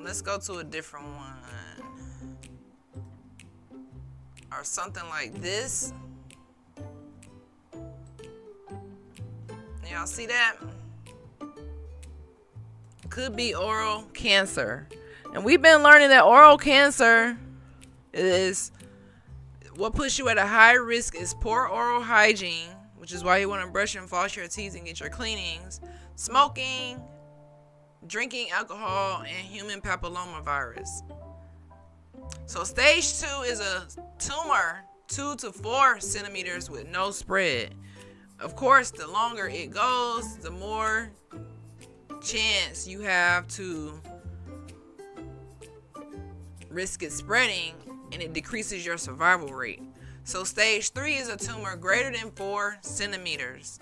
let's go to a different one. Or something like this. Y'all see that? Could be oral cancer. And we've been learning that oral cancer is what puts you at a high risk is poor oral hygiene, which is why you want to brush and floss your teeth and get your cleanings, smoking, drinking alcohol, and human papillomavirus. So stage 2 is a tumor 2 to 4 centimeters with no spread. Of course, the longer it goes, the more chance you have to risk it spreading, and it decreases your survival rate. So stage 3 is a tumor greater than 4 centimeters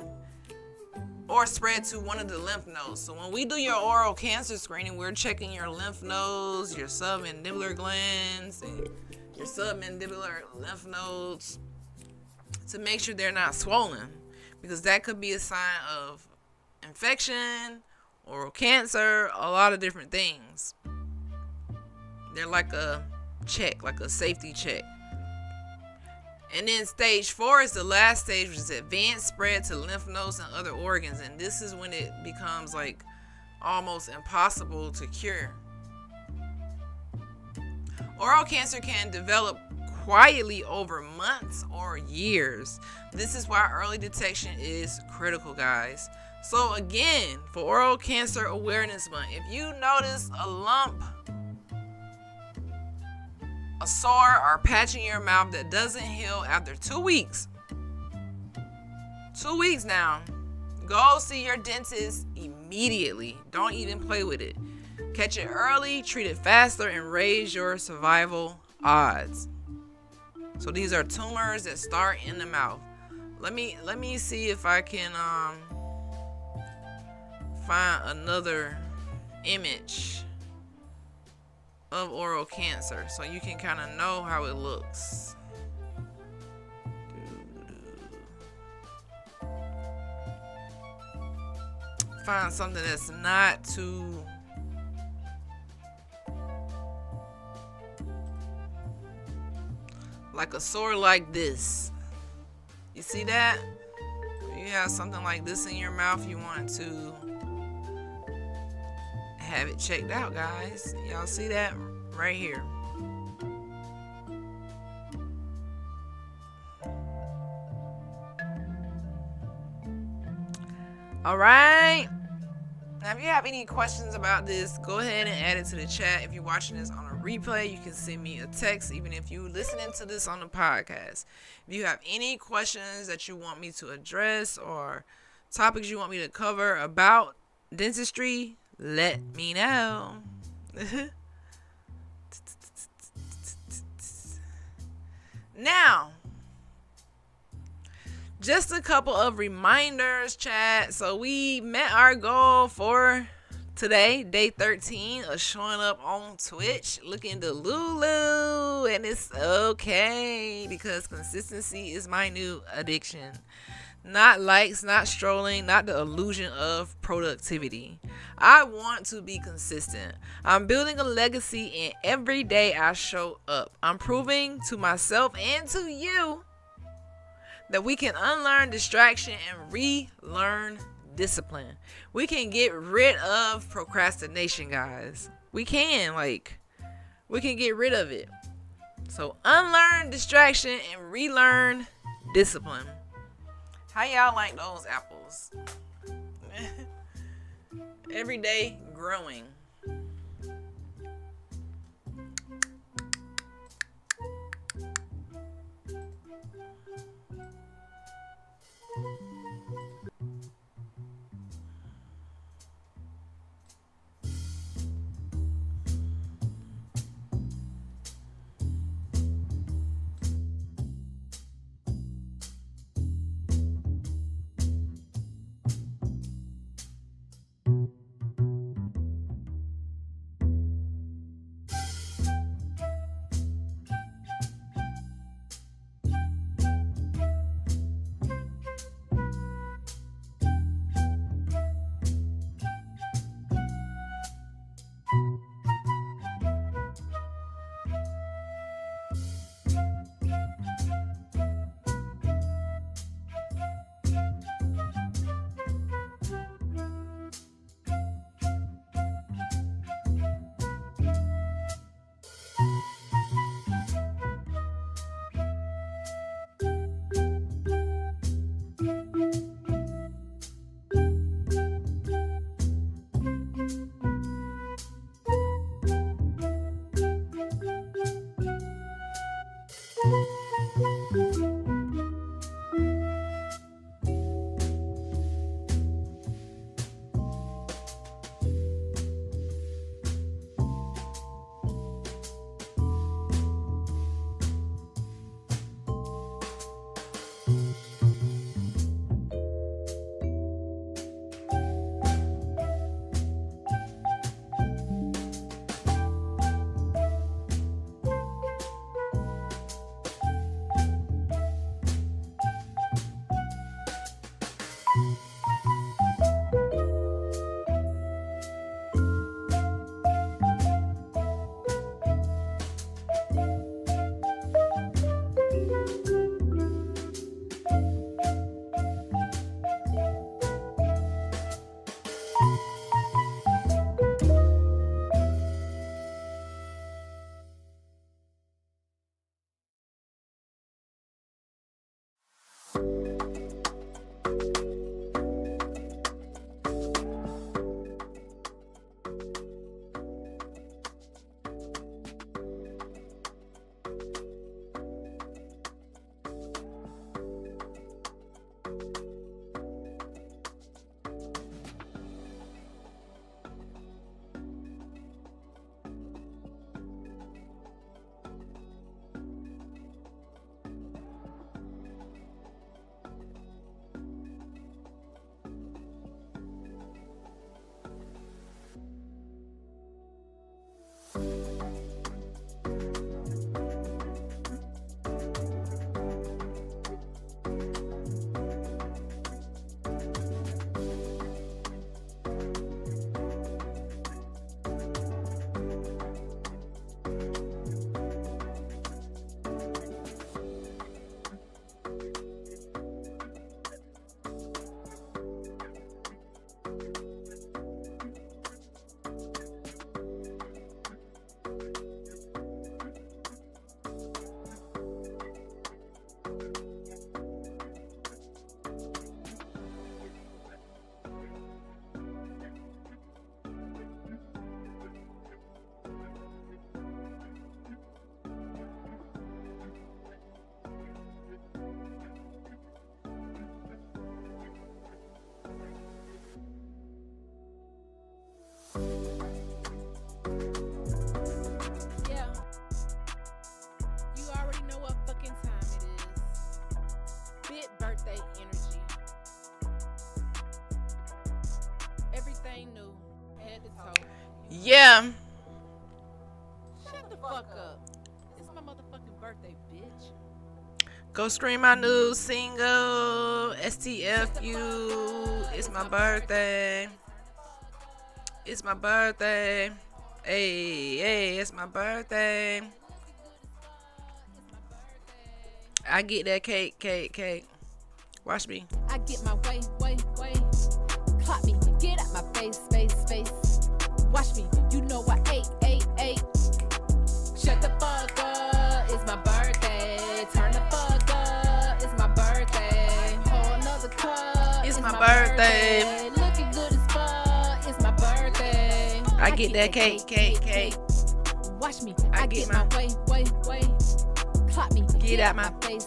or spread to one of the lymph nodes. So when we do your oral cancer screening, we're checking your lymph nodes, your submandibular glands, and your submandibular lymph nodes to make sure they're not swollen, because that could be a sign of infection, oral cancer, a lot of different things. They're like a check, like a safety check. And then stage 4 is the last stage, which is advanced spread to lymph nodes and other organs. And this is when it becomes like almost impossible to cure. Oral cancer can develop quietly over months or years. This is why early detection is critical, guys. So again, for Oral Cancer Awareness Month, if you notice a lump, a sore, or patch in your mouth that doesn't heal after 2 weeks, 2 weeks now, go see your dentist immediately. Don't even play with it. Catch it early, treat it faster, and raise your survival odds. So these are tumors that start in the mouth. Let me see if I can find another image of oral cancer so you can kind of know how it looks. Find something that's not too like a sore like this. You see that? If you have something like this in your mouth, you want to have it checked out, guys. Y'all see that right here? All right. Now, if you have any questions about this, go ahead and add it to the chat if you're watching this on a replay, you can send me a text, even if you listening to this on the podcast. If you have any questions that you want me to address or topics you want me to cover about dentistry, let me know. Now, just a couple of reminders, chat. So we met our goal for today, day 13 of showing up on Twitch looking to Lulu. And it's okay because consistency is my new addiction. Not likes, not strolling, not the illusion of productivity. I want to be consistent. I'm building a legacy and every day I show up. I'm proving to myself and to you that we can unlearn distraction and relearn discipline. We can get rid of procrastination, guys. We can get rid of it. So unlearn distraction and relearn discipline. How y'all like those apples? Every day growing. Yeah. Shut the fuck up. It's my motherfucking birthday, bitch. Go stream my new single, STFU. It's my birthday. It's my birthday. Hey, hey, it's my birthday. I get that cake, cake, cake. Watch me. I get my way. Clock me, get out my face. Watch me, you know I ate. Shut the fuck up, it's my birthday. Turn the fuck up, it's my birthday. Pour another cup, It's my birthday. Looking good as fuck, it's my birthday. I get that cake, cake, cake. Watch me, I get my way. Clock me, Get out my face.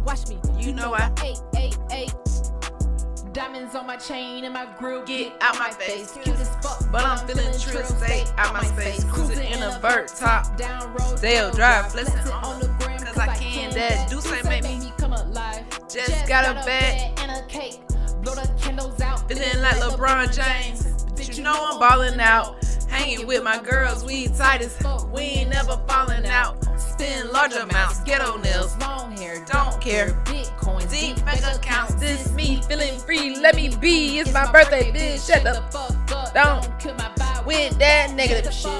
Watch me, You know I ate. Diamonds on my chain and my grill. Get out my face. Cute as fuck, But I'm feeling trill, stay out my space. Cruising in a vert top. Down road, They'll drive, flexing flexing on on the gram. Cause I can that. Do say make me come alive. Just got a bag and a cake. Blow the candles out. feeling like LeBron James. But you know I'm balling out. Hanging with my girls, we tight as fuck. We ain't never falling out. Spend large amounts, ghetto nails. Long hair, Don't care. Bitcoin, Deep bank accounts, this me feeling free. Let me be. It's my birthday, bitch. Shut the fuck up. Don't kill my vibe with that negative shit.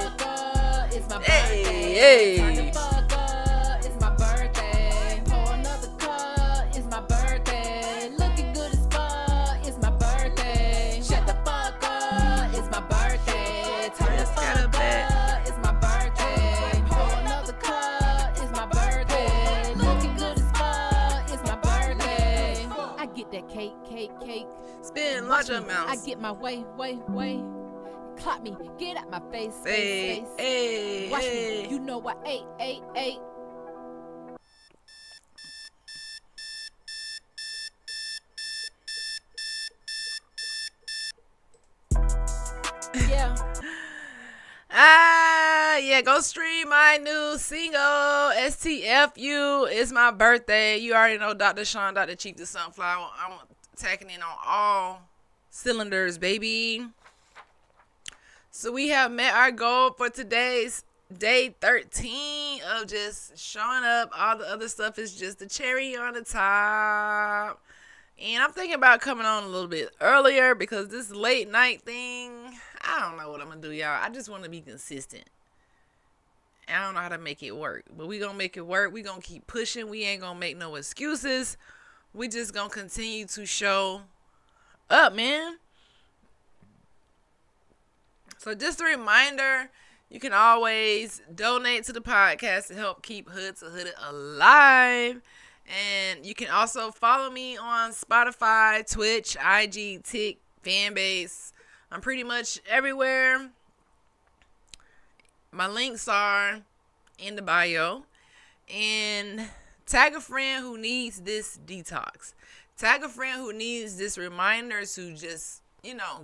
It's my Hey, birthday. hey. Turn the fuck up. It's my birthday. Pour another cup. It's my birthday. Looking good as fuck. It's my birthday. Shut the fuck up. It's my birthday. Turn the Just got a fuck bag. up. It's my birthday. Pour another cup. It's my birthday. Looking good as fuck. It's my birthday. I get that cake. Spend large amounts. I get my way. Clock me, get out my face. Hey, hey, Watch hey. me, you know I ate. Yeah. Yeah, go stream my new single, STFU. It's my birthday. You already know Dr. Sean, Dr. Chief the Sunflower. I'm attacking in on all cylinders, baby. So we have met our goal for today's day 13 of just showing up. All the other stuff is just the cherry on the top. And I'm thinking about coming on a little bit earlier because this late night thing, I don't know what I'm going to do, y'all. I just want to be consistent. I don't know how to make it work. But we going to make it work. We going to keep pushing. We ain't going to make no excuses. We just going to continue to show up, man. So just a reminder, you can always donate to the podcast to help keep Hood to Hooded alive. And you can also follow me on Spotify, Twitch, IG, Tik, Fanbase. I'm pretty much everywhere. My links are in the bio. And tag a friend who needs this detox. Tag a friend who needs this reminder to just,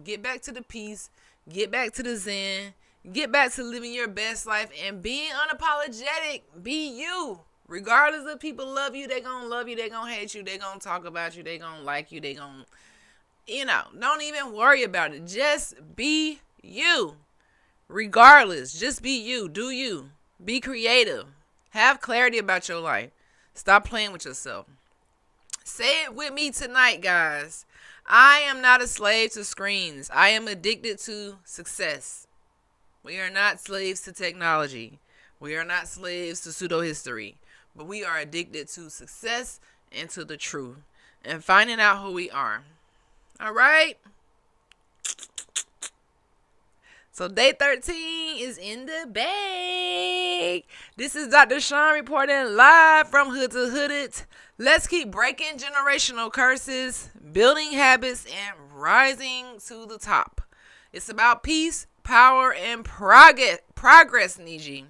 get back to the peace. Get back to the zen. Get back to living your best life and being unapologetic. Be you. Regardless if people love you, they gonna love you. They gonna hate you. They gonna talk about you. They gonna like you. They gonna, don't even worry about it. Just be you. Regardless, just be you. Do you. Be creative. Have clarity about your life. Stop playing with yourself. Say it with me tonight, guys. I am not a slave to screens. I am addicted to success. We are not slaves to technology. We are not slaves to pseudo-history. But we are addicted to success and to the truth. And finding out who we are. All right? So day 13 is in the bag. This is Dr. Sean reporting live from Hood to Hooded. Let's keep breaking generational curses, building habits, and rising to the top. It's about peace, power, and progress, Niji.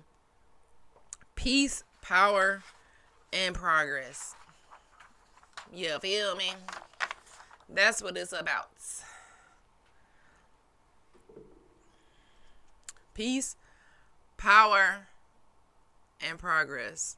Peace, power, and progress. You feel me? That's what it's about. Peace, power, and progress.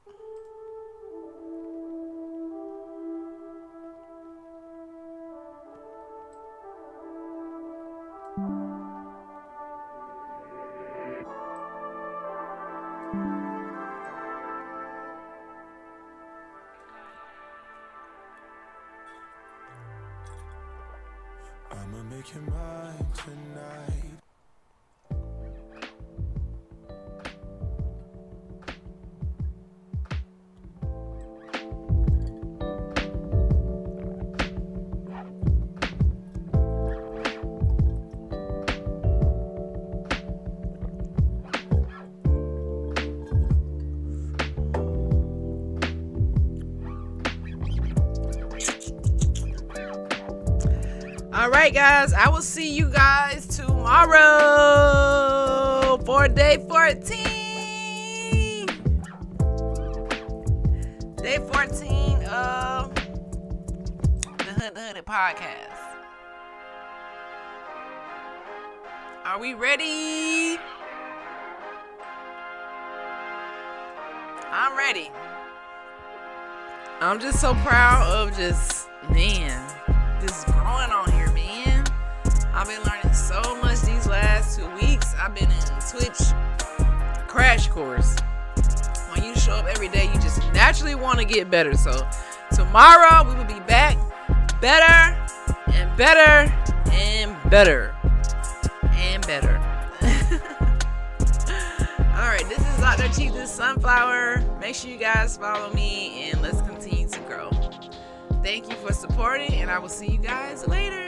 I'ma make you mine tonight. All right, guys, I will see you guys tomorrow for day 14. Day 14 of the Hooded podcast. Are we ready? I'm ready. I'm just so proud of just growing on here, man. I've been learning so much these last 2 weeks. I've been in Twitch crash course. When you show up every day, you just naturally want to get better. So tomorrow we will be back better and better and better and better. All right, this is Dr. Cheetah Sunflower. Make sure you guys follow me and let's continue to grow. Thank you for supporting, and I will see you guys later.